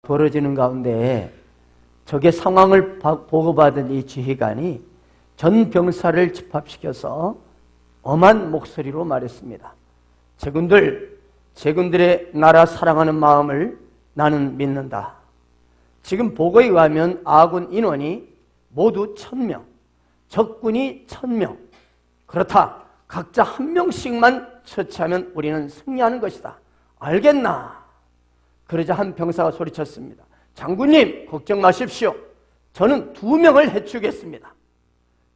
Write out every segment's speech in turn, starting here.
벌어지는 가운데 적의 상황을 보고받은 이 지휘관이 전 병사를 집합시켜서 엄한 목소리로 말했습니다. 제군들의 나라 사랑하는 마음을 나는 믿는다. 지금 보고에 의하면 아군 인원이 모두 1000명, 적군이 1000명. 그렇다. 각자 한 명씩만 처치하면 우리는 승리하는 것이다. 알겠나? 그러자 한 병사가 소리쳤습니다. 장군님, 걱정 마십시오. 저는 2명을 해치우겠습니다.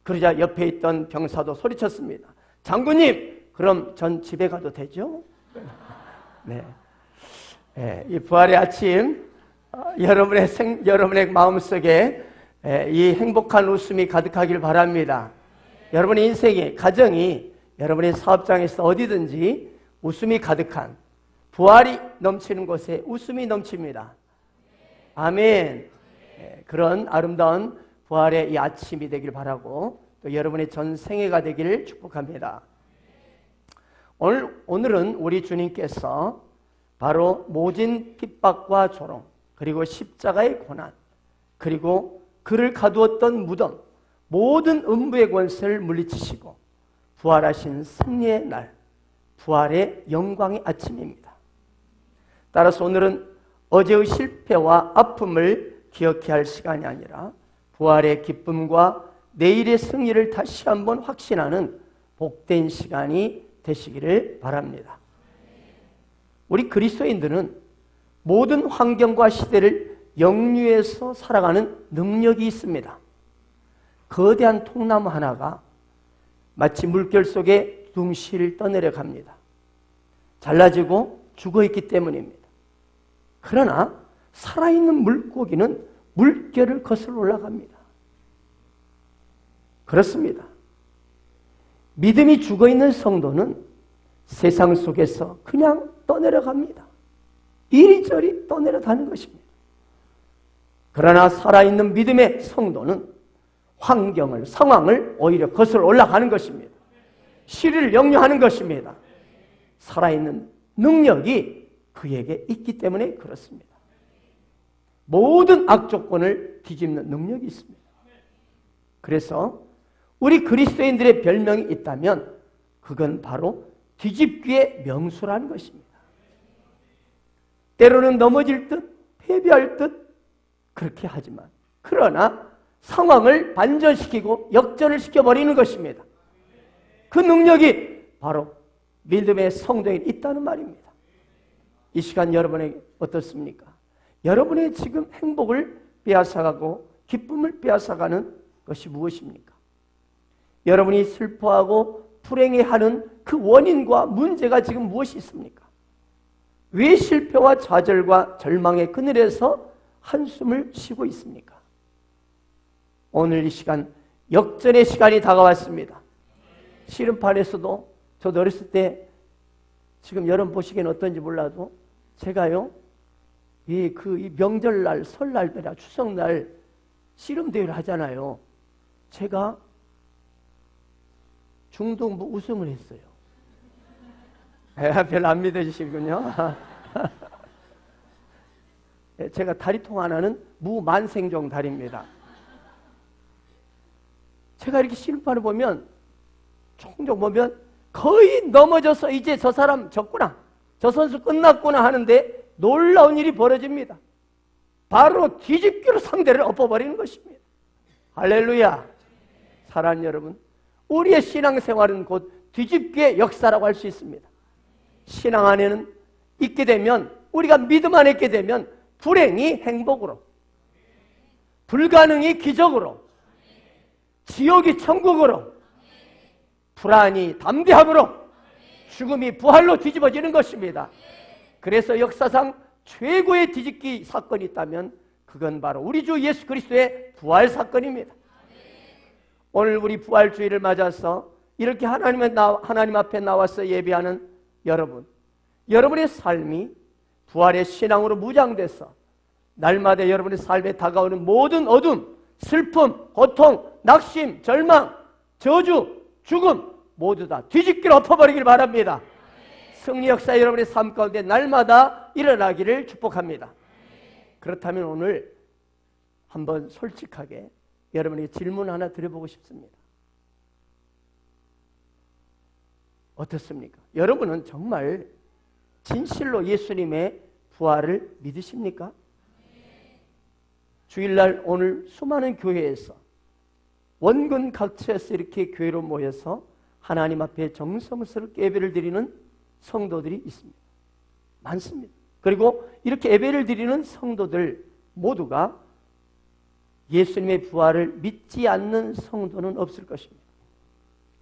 그러자 옆에 있던 병사도 소리쳤습니다. 장군님, 그럼 전 집에 가도 되죠? 네. 이 부활의 아침, 여러분의 마음속에 이 행복한 웃음이 가득하길 바랍니다. 여러분의 인생이, 가정이, 여러분의 사업장에서 어디든지 웃음이 가득한, 부활이 넘치는 곳에 웃음이 넘칩니다. 아멘. 그런 아름다운 부활의 이 아침이 되길 바라고 또 여러분의 전생애가 되기를 축복합니다. 오늘은 우리 주님께서 바로 모진 핍박과 조롱, 그리고 십자가의 고난, 그리고 그를 가두었던 무덤, 모든 음부의 권세를 물리치시고 부활하신 승리의 날, 부활의 영광의 아침입니다. 따라서 오늘은 어제의 실패와 아픔을 기억해야 할 시간이 아니라 부활의 기쁨과 내일의 승리를 다시 한번 확신하는 복된 시간이 되시기를 바랍니다. 우리 그리스도인들은 모든 환경과 시대를 역류해서 살아가는 능력이 있습니다. 거대한 통나무 하나가 마치 물결 속에 둥실 떠내려 갑니다. 잘라지고 죽어있기 때문입니다. 그러나 살아있는 물고기는 물결을 거슬러 올라갑니다. 그렇습니다. 믿음이 죽어있는 성도는 세상 속에서 그냥 떠내려갑니다. 이리저리 떠내려가는 것입니다. 그러나 살아있는 믿음의 성도는 환경을, 상황을 오히려 거슬러 올라가는 것입니다. 시를 역류하는 것입니다. 살아있는 능력이 그에게 있기 때문에 그렇습니다. 모든 악조건을 뒤집는 능력이 있습니다. 그래서 우리 그리스도인들의 별명이 있다면 그건 바로 뒤집기의 명수라는 것입니다. 때로는 넘어질 듯, 패배할 듯 그렇게 하지만 그러나 상황을 반전시키고 역전을 시켜버리는 것입니다. 그 능력이 바로 믿음의 성도에 있다는 말입니다. 이 시간 여러분에게 어떻습니까? 여러분의 지금 행복을 빼앗아가고 기쁨을 빼앗아가는 것이 무엇입니까? 여러분이 슬퍼하고 불행해하는 그 원인과 문제가 지금 무엇이 있습니까? 왜 실패와 좌절과 절망의 그늘에서 한숨을 쉬고 있습니까? 오늘 이 시간 역전의 시간이 다가왔습니다. 씨름판에서도 저도 어렸을 때 지금 여러분 보시기에는 어떤지 몰라도 제가요 이 명절날, 설날 때나 추석날 씨름대회를 하잖아요. 제가 중등부 우승을 했어요. 별로 안 믿어주시군요. 제가 다리통 하나는 무만생종 다리입니다. 제가 이렇게 씨름판을 보면 종종 보면 거의 넘어져서 이제 저 사람 졌구나, 저 선수 끝났구나 하는데 놀라운 일이 벌어집니다. 바로 뒤집기로 상대를 엎어버리는 것입니다. 할렐루야. 사랑하는 여러분, 우리의 신앙생활은 곧 뒤집기의 역사라고 할 수 있습니다. 신앙 안에는 있게 되면, 우리가 믿음 안에 있게 되면 불행이 행복으로, 불가능이 기적으로, 지옥이 천국으로, 불안이 담대함으로, 죽음이 부활로 뒤집어지는 것입니다. 그래서 역사상 최고의 뒤집기 사건이 있다면 그건 바로 우리 주 예수 그리스도의 부활 사건입니다. 오늘 우리 부활주의를 맞아서 이렇게 하나님 앞에 나와서 예배하는 여러분, 여러분의 삶이 부활의 신앙으로 무장돼서 날마다 여러분의 삶에 다가오는 모든 어둠, 슬픔, 고통, 낙심, 절망, 저주, 죽음 모두 다 뒤집기로 엎어버리길 바랍니다. 승리 역사 여러분의 삶 가운데 날마다 일어나기를 축복합니다. 그렇다면 오늘 한번 솔직하게 여러분에게 질문 하나 드려보고 싶습니다. 어떻습니까? 여러분은 정말 진실로 예수님의 부활을 믿으십니까? 주일날 오늘 수많은 교회에서 원근 각처에서 이렇게 교회로 모여서 하나님 앞에 정성스럽게 예배를 드리는 성도들이 있습니다. 많습니다. 그리고 이렇게 예배를 드리는 성도들 모두가 예수님의 부활을 믿지 않는 성도는 없을 것입니다.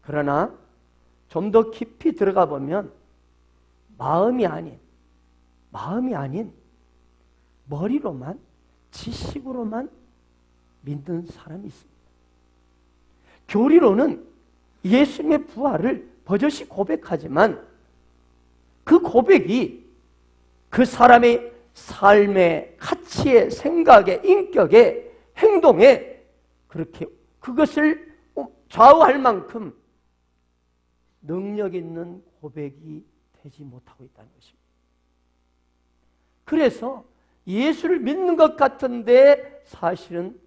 그러나 좀 더 깊이 들어가 보면 마음이 아닌 머리로만, 지식으로만 믿는 사람이 있습니다. 교리로는 예수님의 부활을 버젓이 고백하지만 그 고백이 그 사람의 삶의 가치에, 생각에, 인격에, 행동에 그렇게 그것을 좌우할 만큼 능력 있는 고백이 되지 못하고 있다는 것입니다. 그래서 예수를 믿는 것 같은데 사실은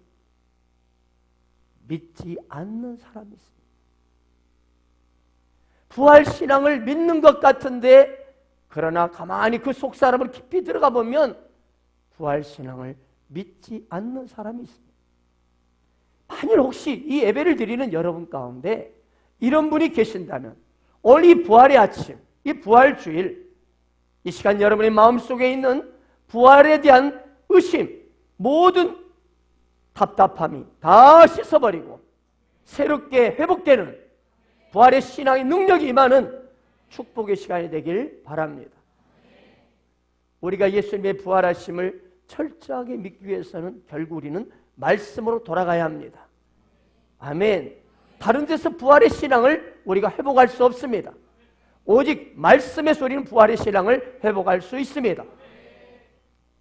믿지 않는 사람이 있습니다. 부활신앙을 믿는 것 같은데 그러나 가만히 그 속 사람을 깊이 들어가 보면 부활신앙을 믿지 않는 사람이 있습니다. 만일 혹시 이 예배를 드리는 여러분 가운데 이런 분이 계신다면 오늘 이 부활의 아침, 이 부활주일, 이 시간 여러분의 마음속에 있는 부활에 대한 의심, 모든 답답함이 다 씻어버리고 새롭게 회복되는 부활의 신앙의 능력이 임하는 축복의 시간이 되길 바랍니다. 우리가 예수님의 부활하심을 철저하게 믿기 위해서는 결국 우리는 말씀으로 돌아가야 합니다. 아멘. 다른 데서 부활의 신앙을 우리가 회복할 수 없습니다. 오직 말씀에서 우리는 부활의 신앙을 회복할 수 있습니다.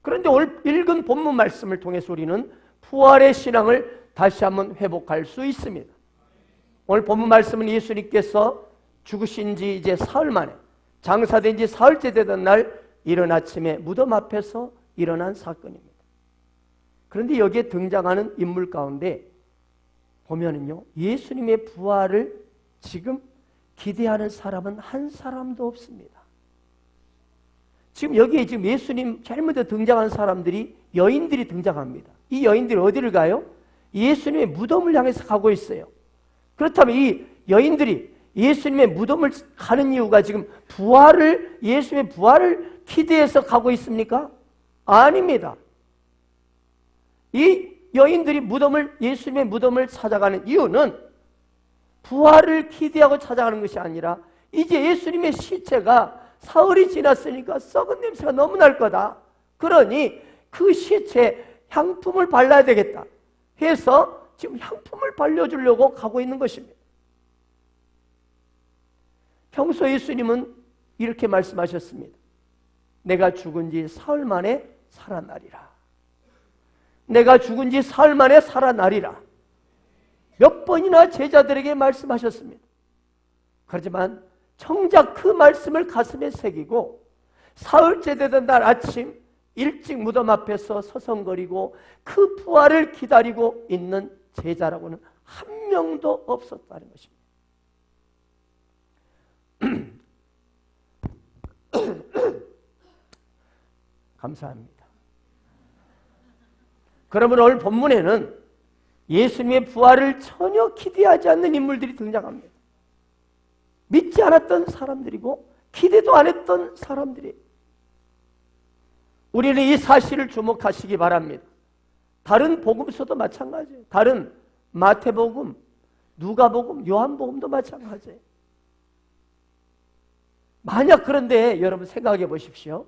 그런데 오늘 읽은 본문 말씀을 통해서 우리는 부활의 신앙을 다시 한번 회복할 수 있습니다. 오늘 본문 말씀은 예수님께서 죽으신 지 이제 사흘 만에, 장사된 지 사흘째 되던 날 이른 아침에 무덤 앞에서 일어난 사건입니다. 그런데 여기에 등장하는 인물 가운데 보면은요, 예수님의 부활을 지금 기대하는 사람은 한 사람도 없습니다. 지금 여기에 지금 예수님 제일 먼저 등장한 사람들이 여인들이 등장합니다. 이 여인들이 어디를 가요? 예수님의 무덤을 향해서 가고 있어요. 그렇다면 이 여인들이 예수님의 무덤을 가는 이유가 지금 예수님의 부활을 기대해서 가고 있습니까? 아닙니다. 이 여인들이 예수님의 무덤을 찾아가는 이유는 부활을 기대하고 찾아가는 것이 아니라 이제 예수님의 시체가 사흘이 지났으니까 썩은 냄새가 너무 날 거다. 그러니 그 시체에 향품을 발라야 되겠다 해서 지금 향품을 발려주려고 가고 있는 것입니다. 평소 예수님은 이렇게 말씀하셨습니다. 내가 죽은 지 사흘 만에 살아나리라. 내가 죽은 지 사흘 만에 살아나리라. 몇 번이나 제자들에게 말씀하셨습니다. 그렇지만 정작 그 말씀을 가슴에 새기고 사흘째 되던 날 아침 일찍 무덤 앞에서 서성거리고 그 부활을 기다리고 있는 제자라고는 한 명도 없었다는 것입니다. 감사합니다. 그러면 오늘 본문에는 예수님의 부활을 전혀 기대하지 않는 인물들이 등장합니다. 믿지 않았던 사람들이고 기대도 안 했던 사람들이. 우리는 이 사실을 주목하시기 바랍니다. 다른 복음서도 마찬가지예요. 다른 마태복음, 누가복음, 요한복음도 마찬가지예요. 만약 그런데 여러분 생각해 보십시오.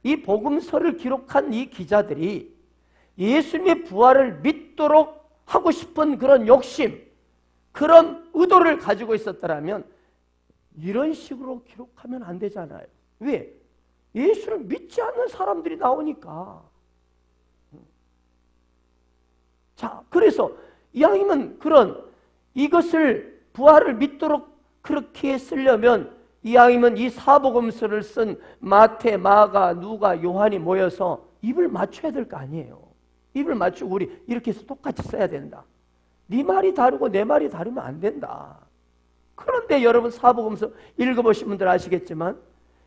이 복음서를 기록한 이 기자들이 예수님의 부활을 믿도록 하고 싶은 그런 욕심, 그런 의도를 가지고 있었더라면 이런 식으로 기록하면 안 되잖아요. 왜? 예수를 믿지 않는 사람들이 나오니까. 자, 그래서 이왕이면 이것을 부활을 믿도록 그렇게 쓰려면 이왕이면 이 사복음서를 쓴 마태, 마가, 누가, 요한이 모여서 입을 맞춰야 될 거 아니에요. 입을 맞추고 우리 이렇게 해서 똑같이 써야 된다. 네 말이 다르고 내 말이 다르면 안 된다. 그런데 여러분 사복음서 읽어보신 분들 아시겠지만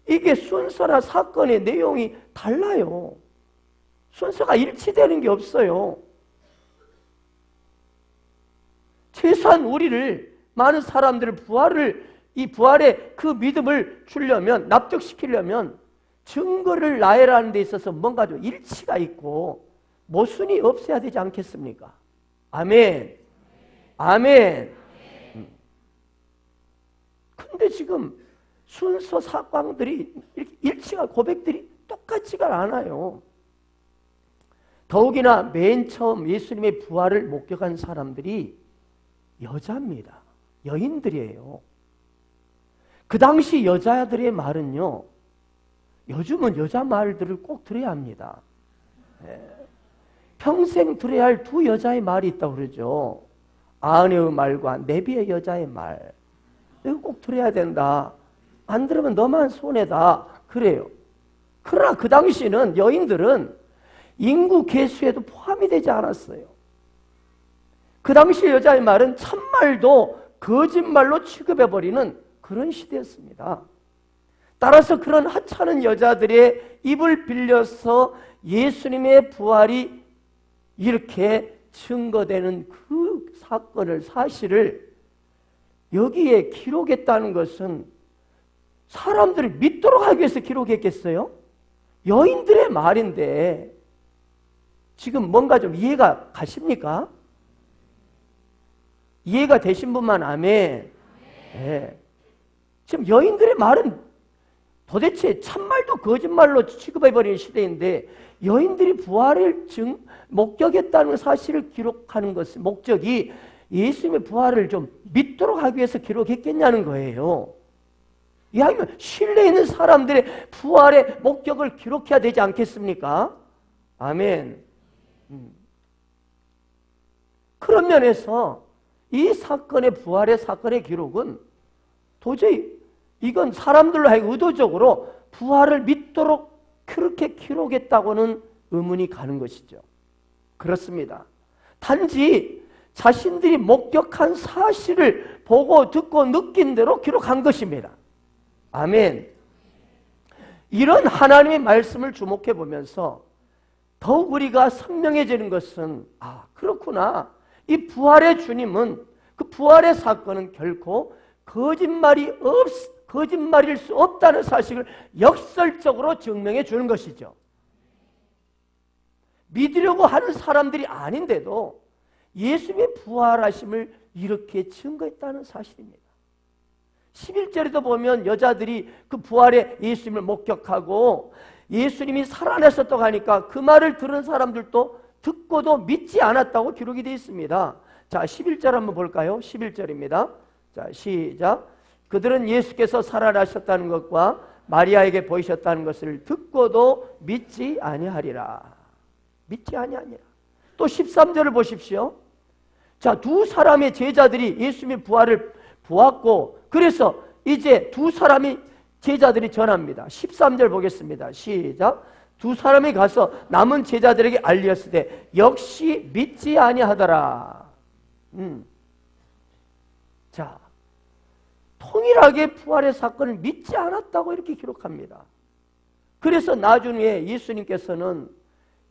이게 순서나 사건의 내용이 달라요. 순서가 일치되는 게 없어요. 최소한 우리를, 많은 사람들을 이 부활의 그 믿음을 주려면, 납득시키려면 증거를 나열하는 데 있어서 뭔가 좀 일치가 있고 모순이 없어야 되지 않겠습니까? 아멘. 아멘. 근데 지금 순서 사건들이 이렇게 일치가, 고백들이 똑같지가 않아요. 더욱이나 맨 처음 예수님의 부활을 목격한 사람들이 여자입니다. 여인들이에요. 그 당시 여자들의 말은요, 요즘은 여자 말들을 꼭 들어야 합니다. 평생 들어야 할 두 여자의 말이 있다고 그러죠. 아내의 말과 내비의 여자의 말. 이거 꼭 들어야 된다. 안 들으면 너만 손해다. 그래요. 그러나 그 당시는 여인들은 인구 계수에도 포함이 되지 않았어요. 그 당시 여자의 말은 참말도 거짓말로 취급해버리는 그런 시대였습니다. 따라서 그런 하찮은 여자들의 입을 빌려서 예수님의 부활이 이렇게 증거되는 그 사건을, 사실을 여기에 기록했다는 것은 사람들을 믿도록 하기 위해서 기록했겠어요? 여인들의 말인데 지금 뭔가 좀 이해가 가십니까? 이해가 되신 분만 아멘. 네. 지금 여인들의 말은 도대체 참말도 거짓말로 취급해버리는 시대인데 여인들이 부활을 목격했다는 사실을 기록하는 것은 목적이 예수님의 부활을 좀 믿도록 하기 위해서 기록했겠냐는 거예요. 이왕이면 신뢰 있는 사람들의 부활의 목격을 기록해야 되지 않겠습니까? 아멘. 그런 면에서 이 사건의, 부활의 사건의 기록은 도저히 이건 사람들로 하여금 의도적으로 부활을 믿도록 그렇게 기록했다고는 의문이 가는 것이죠. 그렇습니다. 단지 자신들이 목격한 사실을 보고 듣고 느낀 대로 기록한 것입니다. 아멘. 이런 하나님의 말씀을 주목해 보면서 더욱 우리가 선명해지는 것은, 아, 그렇구나. 이 부활의 주님은, 그 부활의 사건은 결코 거짓말일 수 없다는 사실을 역설적으로 증명해 주는 것이죠. 믿으려고 하는 사람들이 아닌데도 예수님의 부활하심을 이렇게 증거했다는 사실입니다. 11절에도 보면 여자들이 그 부활의 예수님을 목격하고 예수님이 살아나셨다고 하니까 그 말을 들은 사람들도 듣고도 믿지 않았다고 기록이 되어 있습니다. 자, 11절 한번 볼까요? 11절입니다. 자, 시작. 그들은 예수께서 살아나셨다는 것과 마리아에게 보이셨다는 것을 듣고도 믿지 아니하리라. 믿지 아니하니라. 또 13절을 보십시오. 자, 두 사람의 제자들이 예수님의 부활을 보았고, 그래서 이제 두 사람이 제자들이 전합니다. 13절 보겠습니다. 시작. 두 사람이 가서 남은 제자들에게 알렸을 때 역시 믿지 아니하더라. 자, 통일하게 부활의 사건을 믿지 않았다고 이렇게 기록합니다. 그래서 나중에 예수님께서는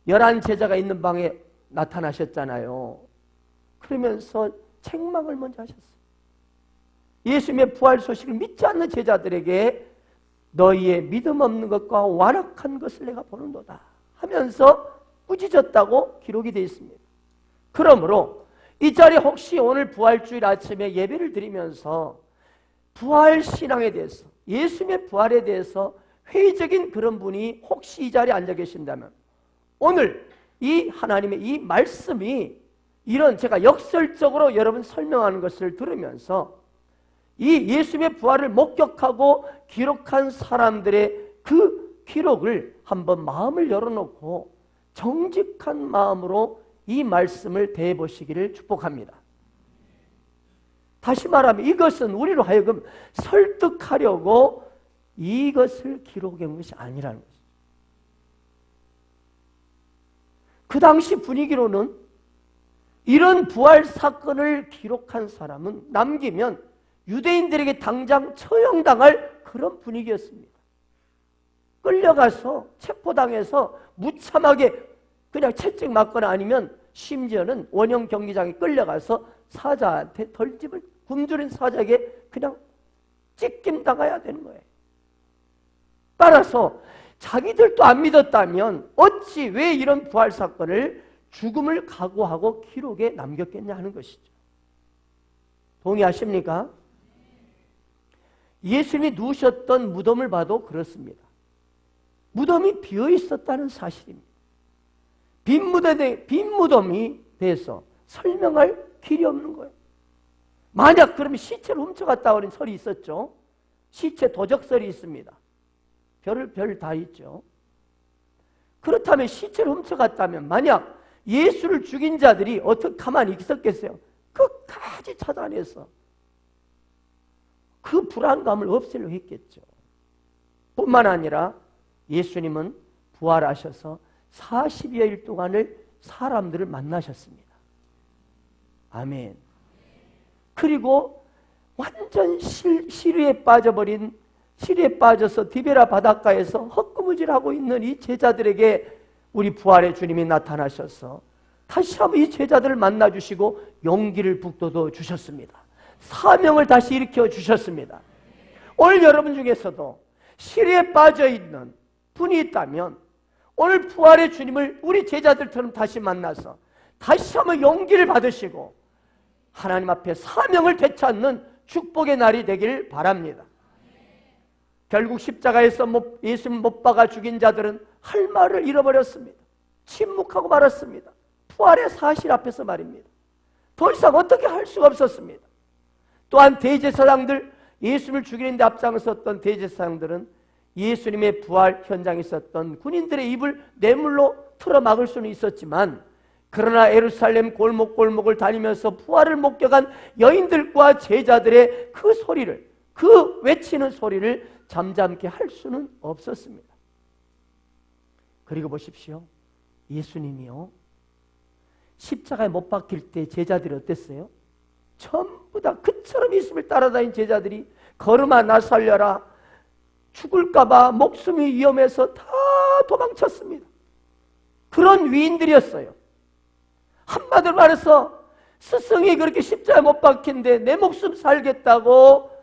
11제자가 있는 방에 나타나셨잖아요. 그러면서 책망을 먼저 하셨어요. 예수님의 부활 소식을 믿지 않는 제자들에게 너희의 믿음 없는 것과 완악한 것을 내가 보는도다 하면서 꾸짖었다고 기록이 되어 있습니다. 그러므로 이 자리에 혹시 오늘 부활주일 아침에 예배를 드리면서 부활 신앙에 대해서, 예수님의 부활에 대해서 회의적인 그런 분이 혹시 이 자리에 앉아 계신다면 오늘 이 하나님의 이 말씀이 이런 제가 역설적으로 여러분 설명하는 것을 들으면서 이 예수님의 부활을 목격하고 기록한 사람들의 그 기록을 한번 마음을 열어놓고 정직한 마음으로 이 말씀을 대해보시기를 축복합니다. 다시 말하면 이것은 우리로 하여금 설득하려고 이것을 기록한 것이 아니라는 것이죠. 그 당시 분위기로는 이런 부활 사건을 기록한 사람은 남기면 유대인들에게 당장 처형당할 그런 분위기였습니다. 끌려가서 체포당해서 무참하게 그냥 채찍 맞거나 아니면 심지어는 원형 경기장에 끌려가서 사자한테 덜집을 굶주린 사자에게 그냥 찢김 당해야 되는 거예요. 따라서 자기들도 안 믿었다면 어찌 왜 이런 부활 사건을 죽음을 각오하고 기록에 남겼겠냐 하는 것이죠. 동의하십니까? 예수님이 누우셨던 무덤을 봐도 그렇습니다. 무덤이 비어 있었다는 사실입니다. 빈 무덤이 돼서 설명할 길이 없는 거예요. 만약 그러면 시체를 훔쳐갔다 그런 설이 있었죠. 시체 도적설이 있습니다. 별 다 있죠. 그렇다면 시체를 훔쳐갔다면 만약 예수를 죽인 자들이 어떻게 가만히 있었겠어요? 끝까지 찾아내서 그 불안감을 없애려고 했겠죠. 뿐만 아니라 예수님은 부활하셔서 40여일 동안을 사람들을 만나셨습니다. 아멘. 그리고 완전 시리에 빠져서 디베라 바닷가에서 헛구무질하고 있는 이 제자들에게 우리 부활의 주님이 나타나셔서 다시 한번 이 제자들을 만나주시고 용기를 북돋워 주셨습니다. 사명을 다시 일으켜 주셨습니다. 오늘 여러분 중에서도 시리에 빠져있는 분이 있다면 오늘 부활의 주님을 우리 제자들처럼 다시 만나서 다시 한번 용기를 받으시고 하나님 앞에 사명을 되찾는 축복의 날이 되길 바랍니다. 결국 십자가에서 예수님 못 박아 죽인 자들은 할 말을 잃어버렸습니다. 침묵하고 말았습니다. 부활의 사실 앞에서 말입니다. 더 이상 어떻게 할 수가 없었습니다. 또한 대제사장들, 예수님을 죽이는 데 앞장섰던 대제사장들은 예수님의 부활 현장에 있었던 군인들의 입을 뇌물로 틀어막을 수는 있었지만 그러나 예루살렘 골목골목을 다니면서 부활을 목격한 여인들과 제자들의 그 소리를, 그 외치는 소리를 잠잠케 할 수는 없었습니다. 그리고 보십시오. 예수님이요, 십자가에 못 박힐 때 제자들이 어땠어요? 전부 다 그처럼 예수님을 따라다닌 제자들이 걸음아 나 살려라, 죽을까봐 목숨이 위험해서 다 도망쳤습니다. 그런 위인들이었어요. 한마디로 말해서 스승이 그렇게 십자가에 못 박힌데 내 목숨 살겠다고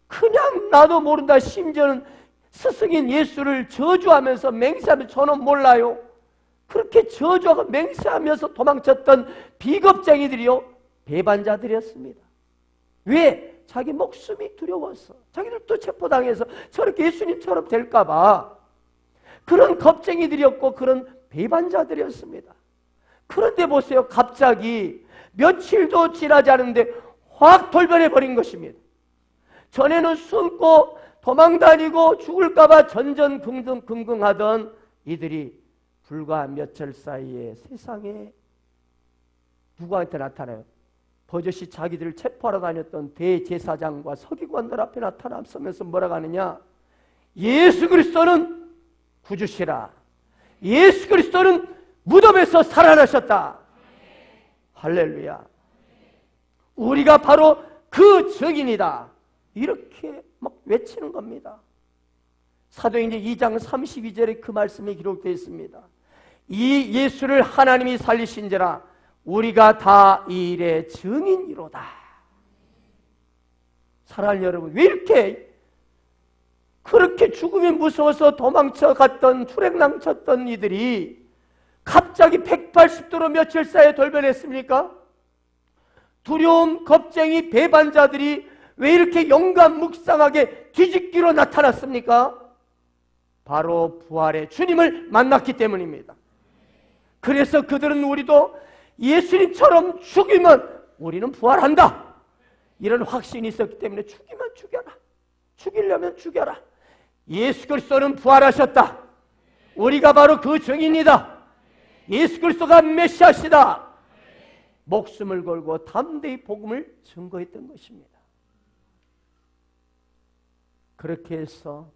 그냥 나도 모른다, 심지어는 스승인 예수를 저주하면서 맹세하면서 저는 몰라요, 그렇게 저주하고 맹세하면서 도망쳤던 비겁쟁이들이요, 배반자들이었습니다. 왜? 자기 목숨이 두려워서, 자기들도 체포당해서 저렇게 예수님처럼 될까봐 그런 겁쟁이들이었고 그런 배반자들이었습니다. 그런데 보세요. 갑자기 며칠도 지나지 않은데 확 돌변해버린 것입니다. 전에는 숨고 도망다니고 죽을까봐 전전긍긍하던 이들이 불과 며칠 사이에 세상에 누구한테 나타나요? 버젓이 자기들을 체포하러 다녔던 대제사장과 서기관들 앞에 나타나면서 뭐라고 하느냐? 예수 그리스도는 구주시라. 예수 그리스도는 무덤에서 살아나셨다. 할렐루야. 우리가 바로 그 증인이다. 이렇게 막 외치는 겁니다. 사도행전 2장 32절에 그 말씀이 기록되어 있습니다. 이 예수를 하나님이 살리신지라 우리가 다 이 일의 증인이로다. 사랑하는 여러분, 왜 이렇게 그렇게 죽음이 무서워서 도망쳐 갔던 출행낭쳤던 이들이 갑자기 180도로 며칠 사이에 돌변했습니까? 두려움, 겁쟁이, 배반자들이 왜 이렇게 영감묵상하게 뒤집기로 나타났습니까? 바로 부활의 주님을 만났기 때문입니다. 그래서 그들은 우리도 예수님처럼 죽이면 우리는 부활한다, 이런 확신이 있었기 때문에 죽이면 죽여라, 죽이려면 죽여라, 예수 그리스도는 부활하셨다, 우리가 바로 그 증인이다, 예수 그리스도가 메시아시다, 목숨을 걸고 담대히 복음을 증거했던 것입니다. 그렇게 해서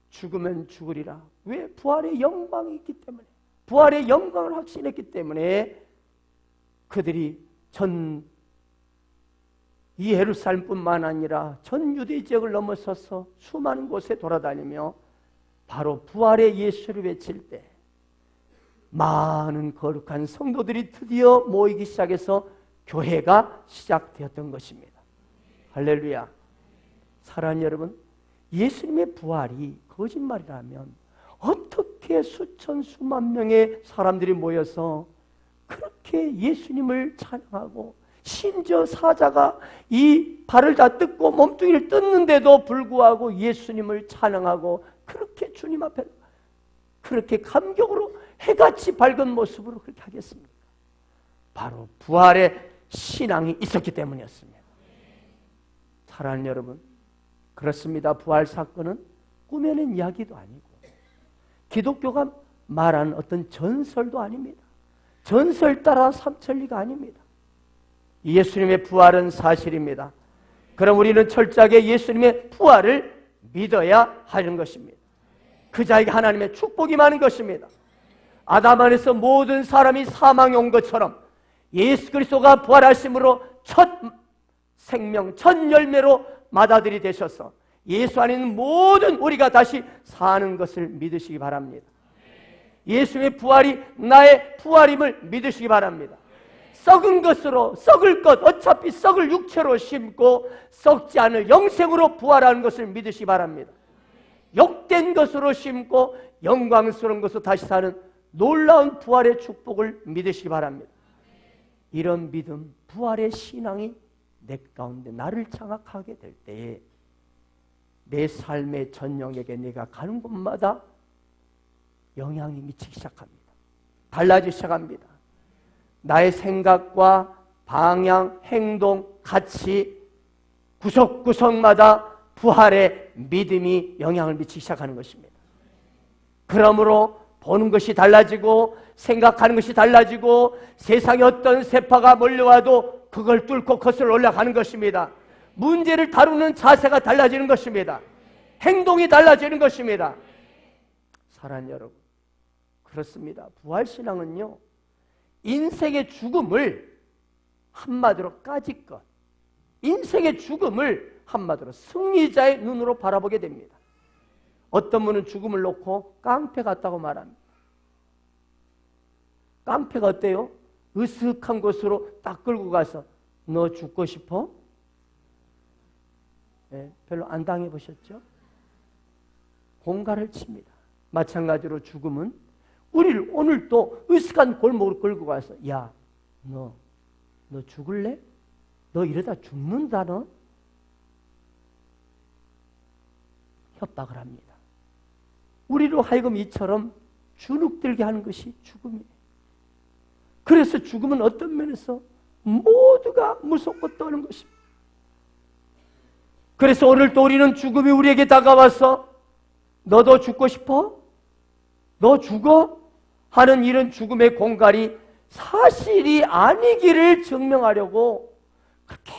죽으면 죽으리라. 왜? 부활의 영광이 있기 때문에. 부활의 영광을 확신했기 때문에 그들이 이 예루살렘뿐만 아니라 전 유대 지역을 넘어서서 수많은 곳에 돌아다니며 바로 부활의 예수를 외칠 때 많은 거룩한 성도들이 드디어 모이기 시작해서 교회가 시작되었던 것입니다. 할렐루야. 사랑하는 여러분, 예수님의 부활이 거짓말이라면 어떻게 수천 수만 명의 사람들이 모여서 그렇게 예수님을 찬양하고 심지어 사자가 이 발을 다 뜯고 몸뚱이를 뜯는데도 불구하고 예수님을 찬양하고 그렇게 주님 앞에 그렇게 감격으로 해같이 밝은 모습으로 그렇게 하겠습니까? 바로 부활의 신앙이 있었기 때문이었습니다. 사랑하는 여러분, 그렇습니다. 부활 사건은 꾸며낸 이야기도 아니고 기독교가 말하는 어떤 전설도 아닙니다. 전설 따라 삼천리가 아닙니다. 예수님의 부활은 사실입니다. 그럼 우리는 철저하게 예수님의 부활을 믿어야 하는 것입니다. 그 자에게 하나님의 축복이 많은 것입니다. 아담 안에서 모든 사람이 사망에 온 것처럼 예수 그리스도가 부활하심으로 첫 생명, 첫 열매로 맏아들이 되셔서 예수 안에 있는 모든 우리가 다시 사는 것을 믿으시기 바랍니다. 예수님의 부활이 나의 부활임을 믿으시기 바랍니다. 썩은 것으로 썩을 것, 어차피 썩을 육체로 심고 썩지 않을 영생으로 부활하는 것을 믿으시기 바랍니다. 욕된 것으로 심고 영광스러운 것으로 다시 사는 놀라운 부활의 축복을 믿으시기 바랍니다. 이런 믿음, 부활의 신앙이 내 가운데 나를 장악하게 될 때에 내 삶의 전령에게 내가 가는 곳마다 영향이 미치기 시작합니다. 달라지기 시작합니다. 나의 생각과 방향, 행동, 가치, 구석구석마다 부활의 믿음이 영향을 미치기 시작하는 것입니다. 그러므로 보는 것이 달라지고 생각하는 것이 달라지고 세상에 어떤 세파가 몰려와도 그걸 뚫고 거슬러 올라가는 것입니다. 문제를 다루는 자세가 달라지는 것입니다. 행동이 달라지는 것입니다. 사랑하는 여러분, 그렇습니다. 부활신앙은요, 인생의 죽음을 한마디로 까짓것, 인생의 죽음을 한마디로 승리자의 눈으로 바라보게 됩니다. 어떤 분은 죽음을 놓고 깡패 같다고 말합니다. 깡패가 어때요? 으슥한 곳으로 딱 끌고 가서 너 죽고 싶어? 네, 별로 안 당해보셨죠? 공갈을 칩니다. 마찬가지로 죽음은 우리를 오늘 또 으슥한 골목으로 끌고 가서 야, 너 죽을래? 너 이러다 죽는다 너? 협박을 합니다. 우리로 하여금 이처럼 주눅들게 하는 것이 죽음이에요. 그래서 죽음은 어떤 면에서 모두가 무섭고 떠는 것입니다. 그래서 오늘 또 우리는 죽음이 우리에게 다가와서 너도 죽고 싶어? 너 죽어? 하는 이런 죽음의 공갈이 사실이 아니기를 증명하려고 그렇게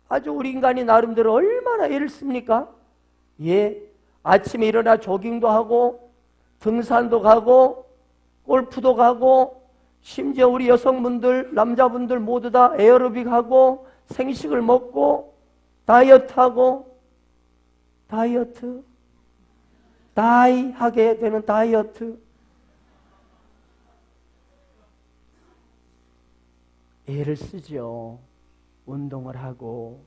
아주 우리 인간이 나름대로 얼마나 애를 씁니까? 예, 아침에 일어나 조깅도 하고 등산도 가고 골프도 가고 심지어 우리 여성분들, 남자분들 모두 다 에어로빅 하고 생식을 먹고 다이어트하고 하게 되는 다이어트. 애를 쓰죠. 운동을 하고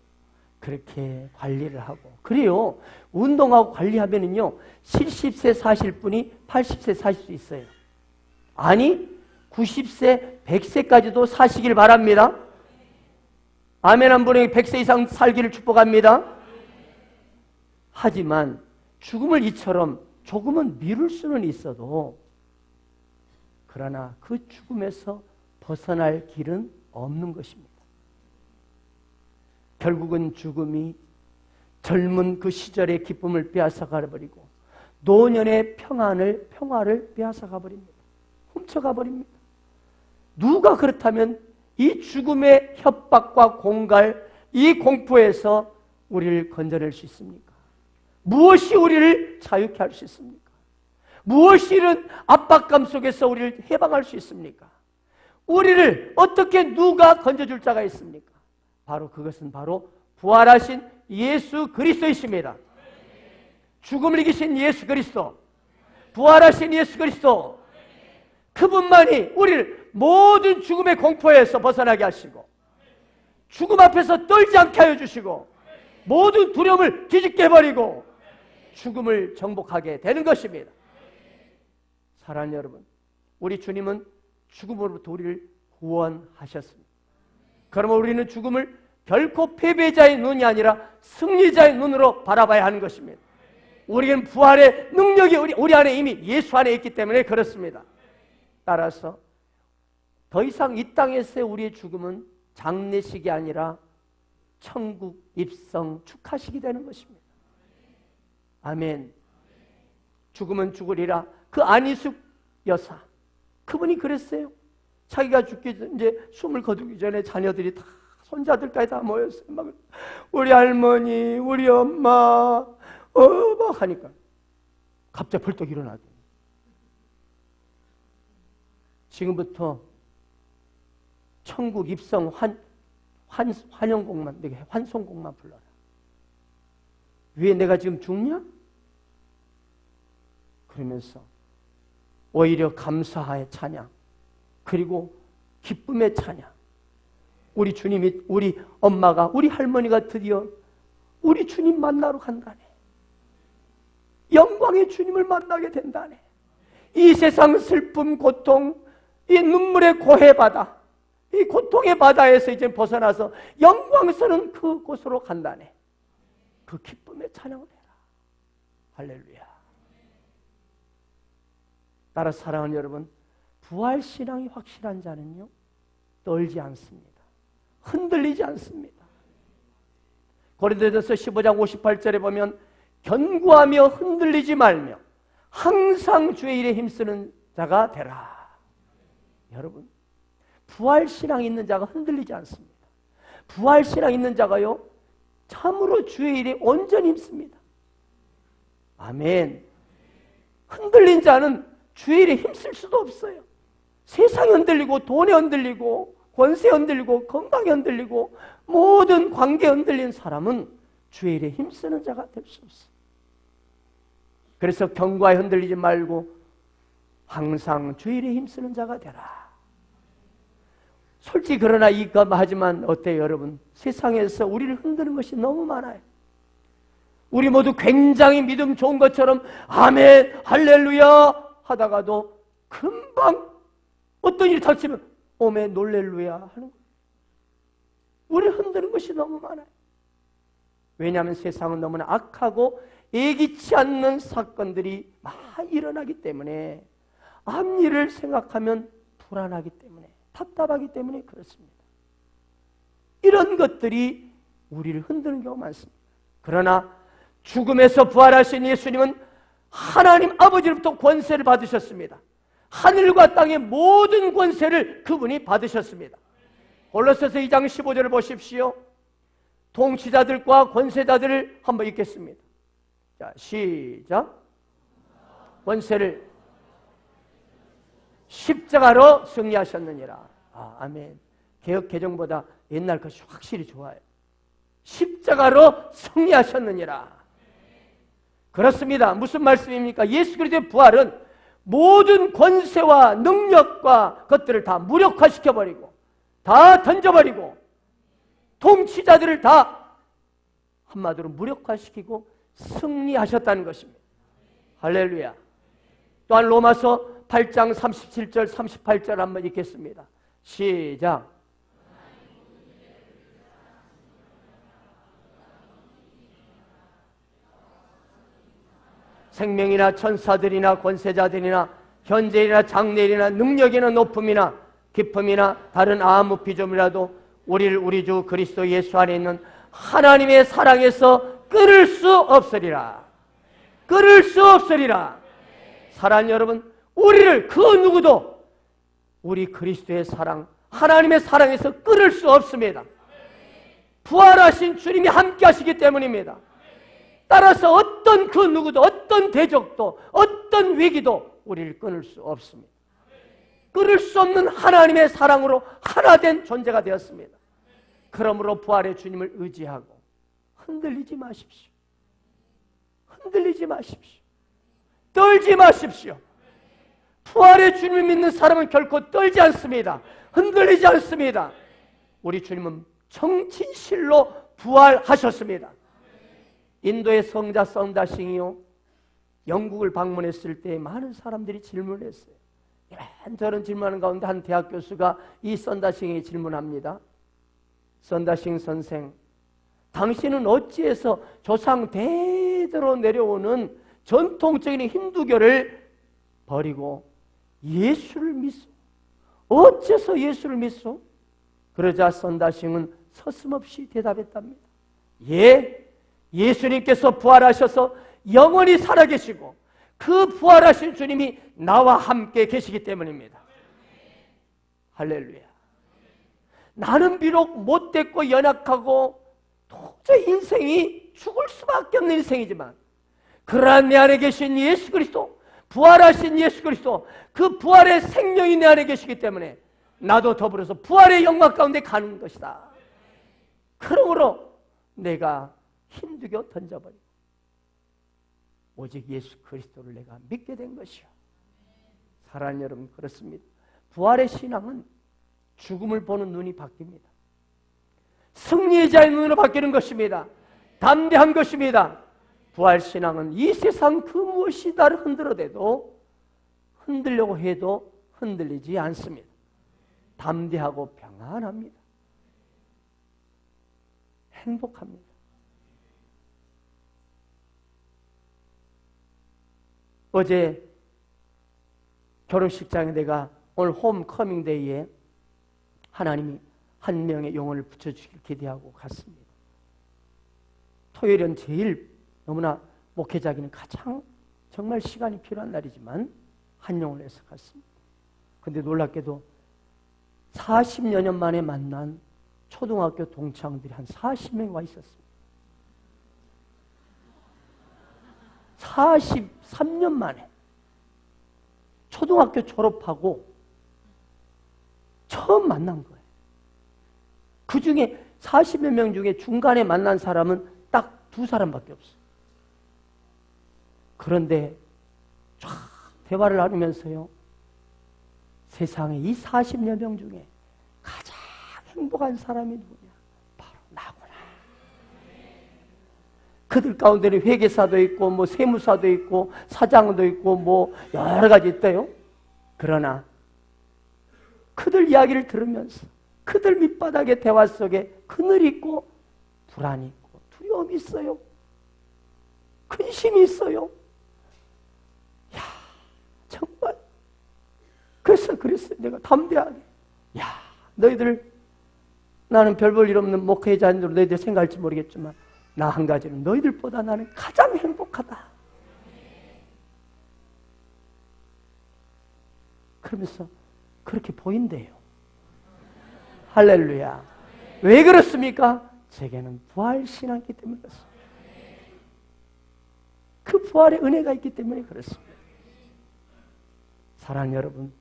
그렇게 관리를 하고. 그래요. 운동하고 관리하면은요 70세 사실 분이 80세 사실 수 있어요. 아니 90세, 100세까지도 사시길 바랍니다. 아멘 한 분에게 100세 이상 살기를 축복합니다. 하지만 죽음을 이처럼 조금은 미룰 수는 있어도 그러나 그 죽음에서 벗어날 길은 없는 것입니다. 결국은 죽음이 젊은 그 시절의 기쁨을 빼앗아가 버리고 노년의 평화를 빼앗아가 버립니다. 훔쳐가 버립니다. 누가 그렇다면 이 죽음의 협박과 공갈, 이 공포에서 우리를 건져낼 수 있습니까? 무엇이 우리를 자유케 할 수 있습니까? 무엇이 이런 압박감 속에서 우리를 해방할 수 있습니까? 우리를 어떻게 누가 건져줄 자가 있습니까? 바로 그것은 바로 부활하신 예수 그리스도이십니다. 죽음을 이기신 예수 그리스도, 부활하신 예수 그리스도, 그분만이 우리를 모든 죽음의 공포에서 벗어나게 하시고 죽음 앞에서 떨지 않게 하여 주시고 모든 두려움을 뒤집게 해버리고 죽음을 정복하게 되는 것입니다. 사랑하는 여러분, 우리 주님은 죽음으로부터 우리를 구원하셨습니다. 그러면 우리는 죽음을 결코 패배자의 눈이 아니라 승리자의 눈으로 바라봐야 하는 것입니다. 우리는 부활의 능력이 우리 안에 이미 예수 안에 있기 때문에 그렇습니다. 따라서 더 이상 이 땅에서의 우리의 죽음은 장례식이 아니라 천국 입성 축하식이 되는 것입니다. 아멘. 죽으면 죽으리라. 그 안희숙 여사, 그분이 그랬어요. 자기가 죽기 이제 숨을 거두기 전에 자녀들이 다 손자들까지 다 모였어요. 막 우리 할머니, 우리 엄마, 막 하니까 갑자기 벌떡 일어나더니 지금부터 천국 입성 환영곡만, 내가 환송곡만 불러라. 왜 내가 지금 죽냐? 그러면서 오히려 감사의 찬양, 그리고 기쁨의 찬양. 우리 주님이, 우리 엄마가, 우리 할머니가 드디어 우리 주님 만나러 간다네. 영광의 주님을 만나게 된다네. 이 세상 슬픔, 고통, 이 눈물의 고해 바다, 이 고통의 바다에서 이제 벗어나서 영광스러운 그곳으로 간다네. 그 기쁨의 찬양을 해라. 할렐루야. 따라 사랑하는 여러분, 부활신앙이 확실한 자는요, 떨지 않습니다. 흔들리지 않습니다. 고린도전서 15장 58절에 보면 견고하며 흔들리지 말며 항상 주의 일에 힘쓰는 자가 되라. 여러분, 부활신앙 있는 자가 흔들리지 않습니다. 부활신앙 있는 자가요, 참으로 주의 일에 온전히 힘씁니다. 아멘. 흔들린 자는 주의 일에 힘쓸 수도 없어요. 세상이 흔들리고 돈에 흔들리고 권세에 흔들리고 건강에 흔들리고 모든 관계에 흔들린 사람은 주의 일에 힘쓰는 자가 될 수 없어요. 그래서 경과에 흔들리지 말고 항상 주의 일에 힘쓰는 자가 되라. 솔직히 그러나 이거 하지만 어때요 여러분? 세상에서 우리를 흔드는 것이 너무 많아요. 우리 모두 굉장히 믿음 좋은 것처럼 아멘 할렐루야 하다가도 금방 어떤 일이 닥치면 오메 놀렐루야 하는 거예요. 우리를 흔드는 것이 너무 많아요. 왜냐하면 세상은 너무나 악하고 예기치 않는 사건들이 많이 일어나기 때문에 앞일을 생각하면 불안하기 때문에 답답하기 때문에 그렇습니다. 이런 것들이 우리를 흔드는 경우가 많습니다. 그러나 죽음에서 부활하신 예수님은 하나님 아버지로부터 권세를 받으셨습니다. 하늘과 땅의 모든 권세를 그분이 받으셨습니다. 골로새서 2장 15절을 보십시오. 통치자들과 권세자들을 한번 읽겠습니다. 자, 시작. 권세를 십자가로 승리하셨느니라. 아멘. 개역 개정보다 옛날 것이 확실히 좋아요. 십자가로 승리하셨느니라. 그렇습니다. 무슨 말씀입니까? 예수 그리스도의 부활은 모든 권세와 능력과 것들을 다 무력화시켜버리고 다 던져버리고 통치자들을 다 한마디로 무력화시키고 승리하셨다는 것입니다. 할렐루야. 또한 로마서 8장 37절 38절 한번 읽겠습니다. 시작. 생명이나 천사들이나 권세자들이나 현재이나 장래이나 능력이나 높음이나 기쁨이나 다른 아무 비점이라도 우리를 우리 주 그리스도 예수 안에 있는 하나님의 사랑에서 끊을 수 없으리라. 끊을 수 없으리라. 사랑하는 여러분, 우리를 그 누구도 우리 그리스도의 사랑, 하나님의 사랑에서 끊을 수 없습니다. 부활하신 주님이 함께 하시기 때문입니다. 따라서 어떤 그 누구도, 어떤 대적도, 어떤 위기도 우리를 끊을 수 없습니다. 끊을 수 없는 하나님의 사랑으로 하나 된 존재가 되었습니다. 그러므로 부활의 주님을 의지하고 흔들리지 마십시오. 흔들리지 마십시오. 떨지 마십시오. 부활의 주님을 믿는 사람은 결코 떨지 않습니다. 흔들리지 않습니다. 우리 주님은 정진실로 부활하셨습니다. 인도의 성자 썬다싱이요, 영국을 방문했을 때 많은 사람들이 질문했어요. 이런저런 질문하는 가운데 한 대학 교수가 이 썬다싱에게 질문합니다. 썬다싱 선생, 당신은 어찌해서 조상 대대로 내려오는 전통적인 힌두교를 버리고 예수를 믿소? 어째서 예수를 믿소? 그러자 썬다싱은 서슴없이 대답했답니다. 예, 예수님께서 부활하셔서 영원히 살아계시고 그 부활하신 주님이 나와 함께 계시기 때문입니다. 할렐루야. 나는 비록 못됐고 연약하고 도저히 인생이 죽을 수밖에 없는 인생이지만, 그러나 내 안에 계신 예수 그리스도, 부활하신 예수 그리스도, 그 부활의 생명이 내 안에 계시기 때문에 나도 더불어서 부활의 영광 가운데 가는 것이다. 그러므로 내가 힌두교 던져버리고 오직 예수 그리스도를 내가 믿게 된 것이요. 사랑하는 여러분, 그렇습니다. 부활의 신앙은 죽음을 보는 눈이 바뀝니다. 승리의 자의 눈으로 바뀌는 것입니다. 담대한 것입니다. 부활신앙은 이 세상 그 무엇이 나를 흔들어대도, 흔들려고 해도 흔들리지 않습니다. 담대하고 평안합니다. 행복합니다. 어제 결혼식장에 내가 오늘 홈커밍 데이에 하나님이 한 명의 영혼을 붙여주길 기대하고 갔습니다. 토요일은 제일 너무나 목회자기는 가장 정말 시간이 필요한 날이지만 한 영혼을 해서 갔습니다. 그런데 놀랍게도 40여 년 만에 만난 초등학교 동창들이 한 40명 와 있었습니다. 43년 만에 초등학교 졸업하고 처음 만난 거예요. 그 중에 40여 명 중에 중간에 만난 사람은 딱 2사람밖에 없어요. 그런데 쫙 대화를 나누면서요, 세상에 이 40여 명 중에 가장 행복한 사람이 누구냐? 바로 나구나. 그들 가운데는 회계사도 있고 뭐 세무사도 있고 사장도 있고 뭐 여러 가지 있대요. 그러나 그들 이야기를 들으면서 그들 밑바닥의 대화 속에 그늘이 있고 불안이 있고 두려움이 있어요. 근심이 있어요. 야, 정말. 그래서 내가 담대하게, 야, 너희들, 나는 별 볼 일 없는 목회자인 줄 너희들 생각할지 모르겠지만 나 한 가지는 너희들보다 나는 가장 행복하다. 그러면서 그렇게 보인대요. 할렐루야. 왜 그렇습니까? 제게는 부활신앙이 있기 때문에 그렇습니다. 그 부활의 은혜가 있기 때문에 그렇습니다. 사랑하는 여러분,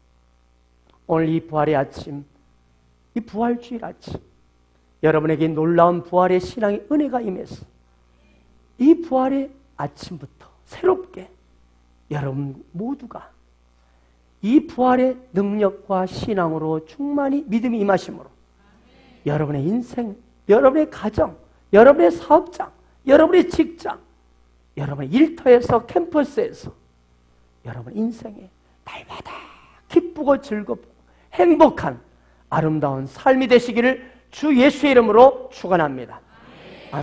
오늘 이 부활의 아침, 이 부활주일 아침, 여러분에게 놀라운 부활의 신앙의 은혜가 임해서 이 부활의 아침부터 새롭게 여러분 모두가 이 부활의 능력과 신앙으로 충만히 믿음이 임하심으로 여러분의 인생, 여러분의 가정, 여러분의 사업장, 여러분의 직장, 여러분의 일터에서, 캠퍼스에서 여러분 인생에 날마다 기쁘고 즐겁고 행복한 아름다운 삶이 되시기를 주 예수의 이름으로 축원합니다.